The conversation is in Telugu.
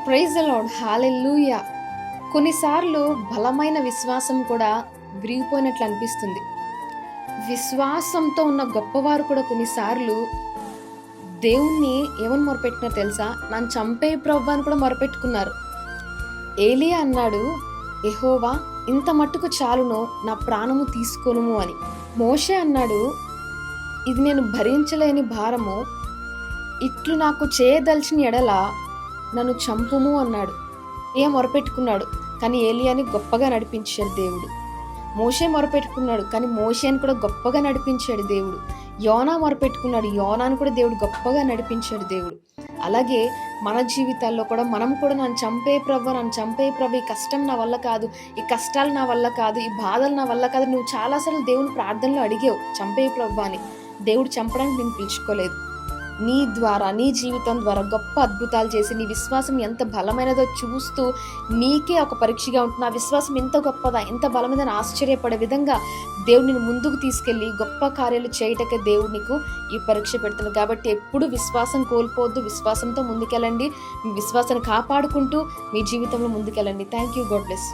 Praise the lord. హల్లెలూయా. కొన్నిసార్లు బలమైన విశ్వాసం కూడా విరిగిపోయినట్లు అనిపిస్తుంది. విశ్వాసంతో ఉన్న గొప్పవారు కూడా కొన్నిసార్లు దేవుణ్ణి ఏమని మొరపెట్టినారో తెలుసా? నన్ను చంపే ప్రభువా అని కూడా మొరపెట్టుకున్నారు. ఏలియా అన్నాడు, యెహోవా ఇంత మట్టుకు చాలును, నా ప్రాణము తీసుకొనుము అని. మోషే అన్నాడు, ఇది నేను భరించలేని భారము, ఇట్లు నాకు చేయదలిచిన ఎడల నన్ను చంపుము అన్నాడు. ఏలియా మొరపెట్టుకున్నాడు, కానీ ఏలియాని గొప్పగా నడిపించాడు దేవుడు. మోషే మొరపెట్టుకున్నాడు, కానీ మోషేని కూడా గొప్పగా నడిపించాడు దేవుడు. యోనా మొరపెట్టుకున్నాడు, యోనాను కూడా దేవుడు గొప్పగా నడిపించాడు దేవుడు. అలాగే మన జీవితాల్లో కూడా మనం కూడా నన్ను చంపే ప్రభు, ఈ కష్టం నా వల్ల కాదు, ఈ కష్టాలు నా వల్ల కాదు, ఈ బాధలు నా వల్ల కాదు. నువ్వు చాలాసార్లు దేవుని ప్రార్థనలో అడిగావు చంపే ప్రభు అని. దేవుడు చంపడానికి నేను పిలుచుకోలేదు. నీ ద్వారా, నీ జీవితం ద్వారా గొప్ప అద్భుతాలు చేసి నీ విశ్వాసం ఎంత బలమైనదో చూస్తూ నీకే ఒక పరీక్షగా ఉంటుంది. ఆ విశ్వాసం ఎంత గొప్పదా, ఎంత బలమైనదని ఆశ్చర్యపడే విధంగా దేవుడిని ముందుకు తీసుకెళ్ళి గొప్ప కార్యాలు చేయటకే దేవుడు నీకు ఈ పరీక్ష పెడుతున్నాడు. కాబట్టి ఎప్పుడు విశ్వాసం కోల్పోవద్దు, విశ్వాసంతో ముందుకెళ్ళండి. మీ విశ్వాసాన్ని కాపాడుకుంటూ మీ జీవితంలో ముందుకెళ్ళండి. Thank you. God bless you.